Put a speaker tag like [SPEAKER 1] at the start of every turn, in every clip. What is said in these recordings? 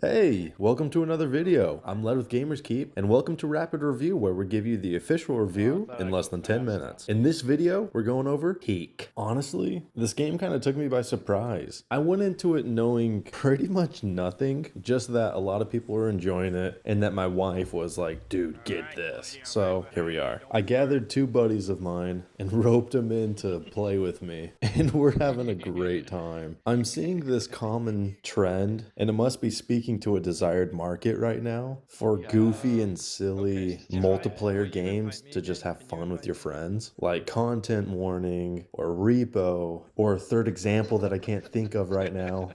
[SPEAKER 1] Hey, welcome to another video. I'm Led with Gamers Keep, and welcome to Rapid Review, where we give you the official review in less than 10 minutes. In this video, we're going over Peak. Honestly, this game kind of took me by surprise. I went into it knowing pretty much nothing, just that a lot of people were enjoying it, and that my wife was like, dude, get this. So here we are. I gathered two buddies of mine and roped them in to play with me, and we're having a great time. I'm seeing this common trend, and it must be speaking to a desired market right now for goofy and silly multiplayer games to just have fun with your friends, like Content Warning or Repo or a third example that I can't think of right now.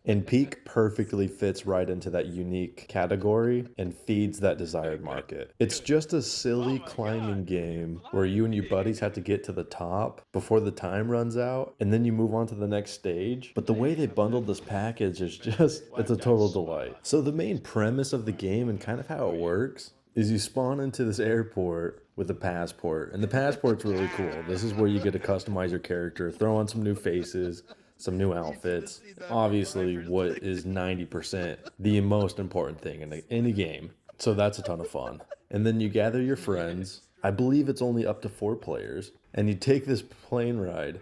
[SPEAKER 1] And Peak perfectly fits right into that unique category and feeds that desired market. It's just a silly climbing game where you and your buddies have to get to the top before the time runs out, and then you move on to the next stage. But the way they bundled this package is just, it's a total delight. So the main premise of the game and kind of how it works is you spawn into this airport with a passport, and the passport's really cool. This is where you get to customize your character, throw on some new faces, some new outfits. Obviously, what is 90% the most important thing in any game. So that's a ton of fun. And then you gather your friends. I believe it's only up to 4 players. And you take this plane ride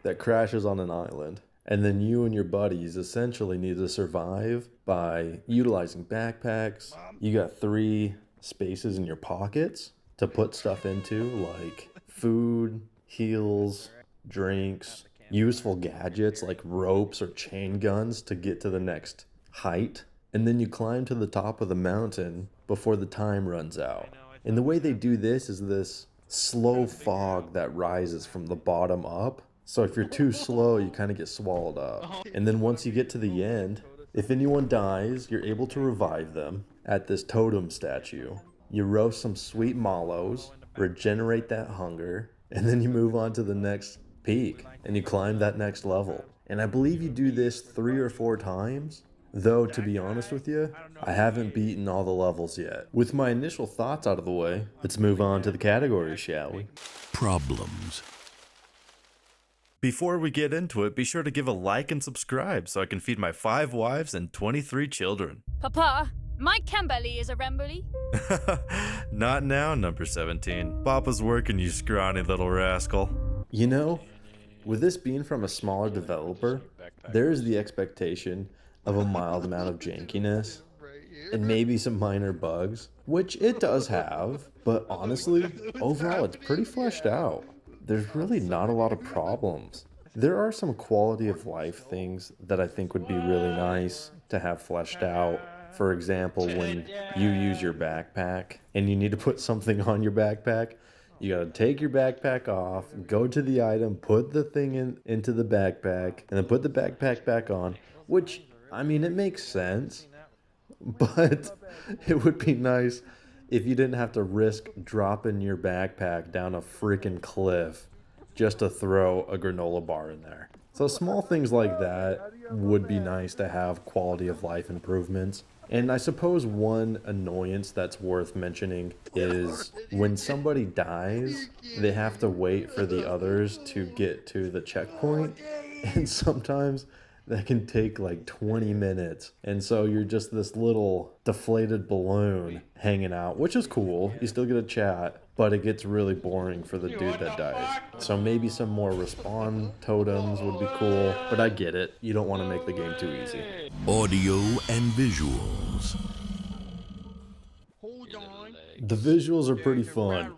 [SPEAKER 1] that crashes on an island. And then you and your buddies essentially need to survive by utilizing backpacks. You got 3 spaces in your pockets to put stuff into, like food, heals, drinks, useful gadgets like ropes or chain guns to get to the next height. And then you climb to the top of the mountain before the time runs out. And the way they do this is this slow fog that rises from the bottom up. So if you're too slow, you kind of get swallowed up. And then once you get to the end, if anyone dies, you're able to revive them at this totem statue. You roast some sweet mallows, regenerate that hunger, and then you move on to the next peak and you climb that next level. And I believe you do this 3 or 4 times. Though, to be honest with you, I haven't beaten all the levels yet. With my initial thoughts out of the way, let's move on to the categories, shall we?
[SPEAKER 2] Problems.
[SPEAKER 1] Before we get into it, be sure to give a like and subscribe so I can feed my 5 wives and 23 children.
[SPEAKER 3] Papa, my Camberley is a Rambly.
[SPEAKER 1] Not now, number 17. Papa's working, you scrawny little rascal. You know, with this being from a smaller developer, there is the expectation of a mild amount of jankiness and maybe some minor bugs, which it does have, but honestly, overall it's pretty fleshed out. There's really not a lot of problems. There are some quality of life things that I think would be really nice to have fleshed out. For example, when you use your backpack and you need to put something on your backpack, you gotta take your backpack off, go to the item, put the thing into the backpack, and then put the backpack back on, which, I mean, it makes sense, but it would be nice if you didn't have to risk dropping your backpack down a freaking cliff just to throw a granola bar in there. So small things like that would be nice to have quality of life improvements. And I suppose one annoyance that's worth mentioning is when somebody dies, they have to wait for the others to get to the checkpoint. And sometimes that can take like 20 minutes. And so you're just this little deflated balloon hanging out, which is cool. You still get a chat, but it gets really boring for the dude that dies. So maybe some more respawn totems would be cool, but I get it. You don't want to make the game too easy.
[SPEAKER 2] Audio and visuals.
[SPEAKER 1] The visuals are pretty fun.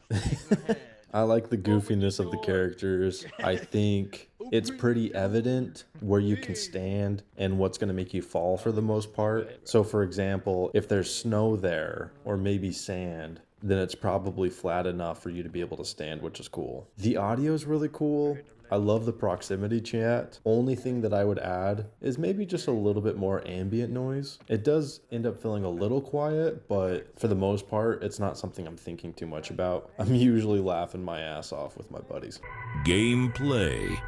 [SPEAKER 1] I like the goofiness of the characters. I think it's pretty evident where you can stand and what's going to make you fall for the most part. So for example, if there's snow there or maybe sand, then it's probably flat enough for you to be able to stand, which is cool. The audio is really cool. I love the proximity chat. Only thing that I would add is maybe just a little bit more ambient noise. It does end up feeling a little quiet, but for the most part, it's not something I'm thinking too much about. I'm usually laughing my ass off with my buddies.
[SPEAKER 2] Gameplay.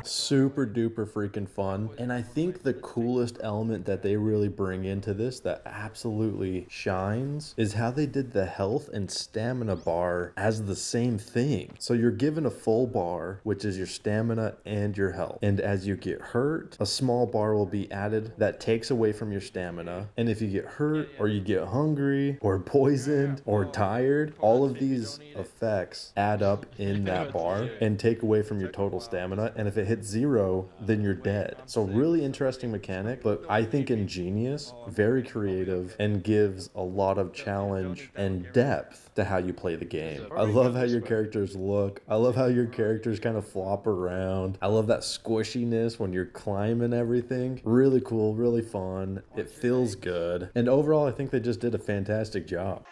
[SPEAKER 1] Super duper freaking fun. And I think the coolest element that they really bring into this that absolutely shines is how they did the health and stamina bar as the same thing. So you're given a full bar, which is your stamina and your health. And as you get hurt, a small bar will be added that takes away from your stamina. And if you get hurt or you get hungry or poisoned or tired, all of these effects add up in that bar and take away from your total stamina. And if it hits 0, then you're dead. So really interesting mechanic, but I think ingenious, very creative, and gives a lot of challenge and depth to how you play the game. I love how your characters look. I love how your characters kind of flop around. I love that squishiness when you're climbing everything. Really cool, really fun. It feels good. And overall, I think they just did a fantastic job.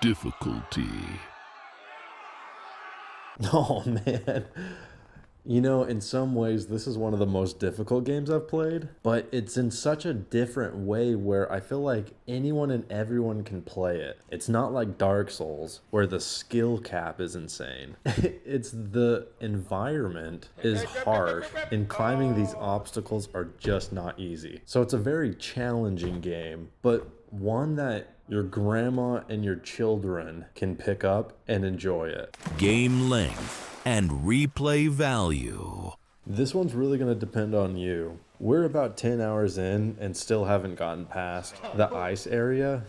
[SPEAKER 2] Difficulty.
[SPEAKER 1] Oh man. You know, in some ways, this is one of the most difficult games I've played, but it's in such a different way where I feel like anyone and everyone can play it. It's not like Dark Souls, where the skill cap is insane. It's the environment is harsh, and climbing these obstacles are just not easy. So it's a very challenging game, but one that your grandma and your children can pick up and enjoy it.
[SPEAKER 2] Game length and replay value.
[SPEAKER 1] This one's really going to depend on you. We're about 10 hours in and still haven't gotten past the ice area.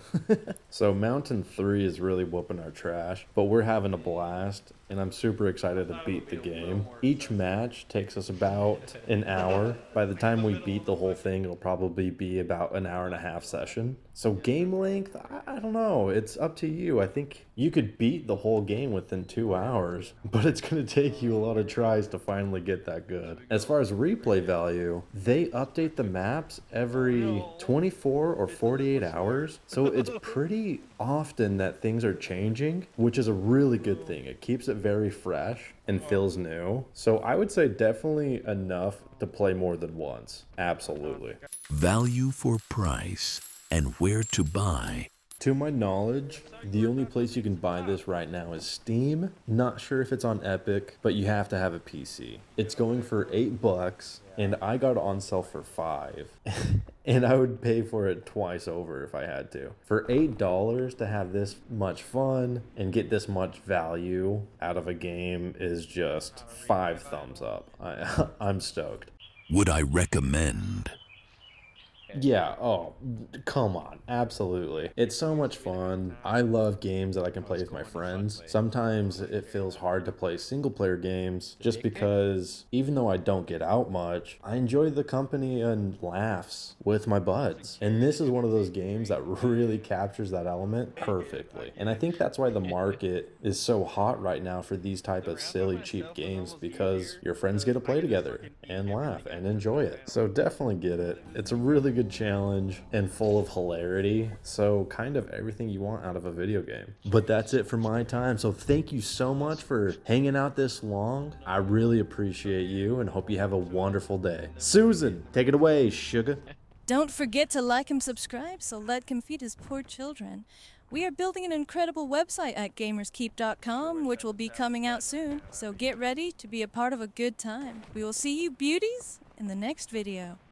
[SPEAKER 1] So Mountain 3 is really whooping our trash, but we're having a blast and I'm super excited to beat the game. Each match takes us about an hour. By the time we beat the whole thing, it'll probably be about an hour and a half session. So game length, I don't know. It's up to you. I think you could beat the whole game within 2 hours, but it's going to take you a lot of tries to finally get that good. As far as replay value, they update the maps every 24 or 48 hours. So it's pretty often that things are changing, which is a really good thing. It keeps it very fresh and feels new. So I would say definitely enough to play more than once. Absolutely.
[SPEAKER 2] Value for price and where to buy.
[SPEAKER 1] To my knowledge, the only place you can buy this right now is Steam. Not sure if it's on Epic, but you have to have a PC. It's going for $8 and I got it on sale for $5. And I would pay for it twice over if I had to. For $8 to have this much fun and get this much value out of a game is just 5 thumbs up. I'm stoked.
[SPEAKER 2] Would I recommend?
[SPEAKER 1] Yeah, oh, come on, absolutely. It's so much fun. I love games that I can play with my friends. Sometimes it feels hard to play single player games just because even though I don't get out much, I enjoy the company and laughs with my buds. And this is one of those games that really captures that element perfectly. And I think that's why the market is so hot right now for these type of silly, cheap games, because your friends get to play together and laugh and enjoy it. So definitely get it. It's a really good challenge and full of hilarity, so kind of everything you want out of a video game. But that's it for my time, so thank you so much for hanging out this long. I really appreciate you and hope you have a wonderful day. Susan, take it away, sugar.
[SPEAKER 4] Don't forget to like and subscribe so Led can feed his poor children. We are building an incredible website at gamerskeep.com, which will be coming out soon, so get ready to be a part of a good time. We will see you beauties in the next video.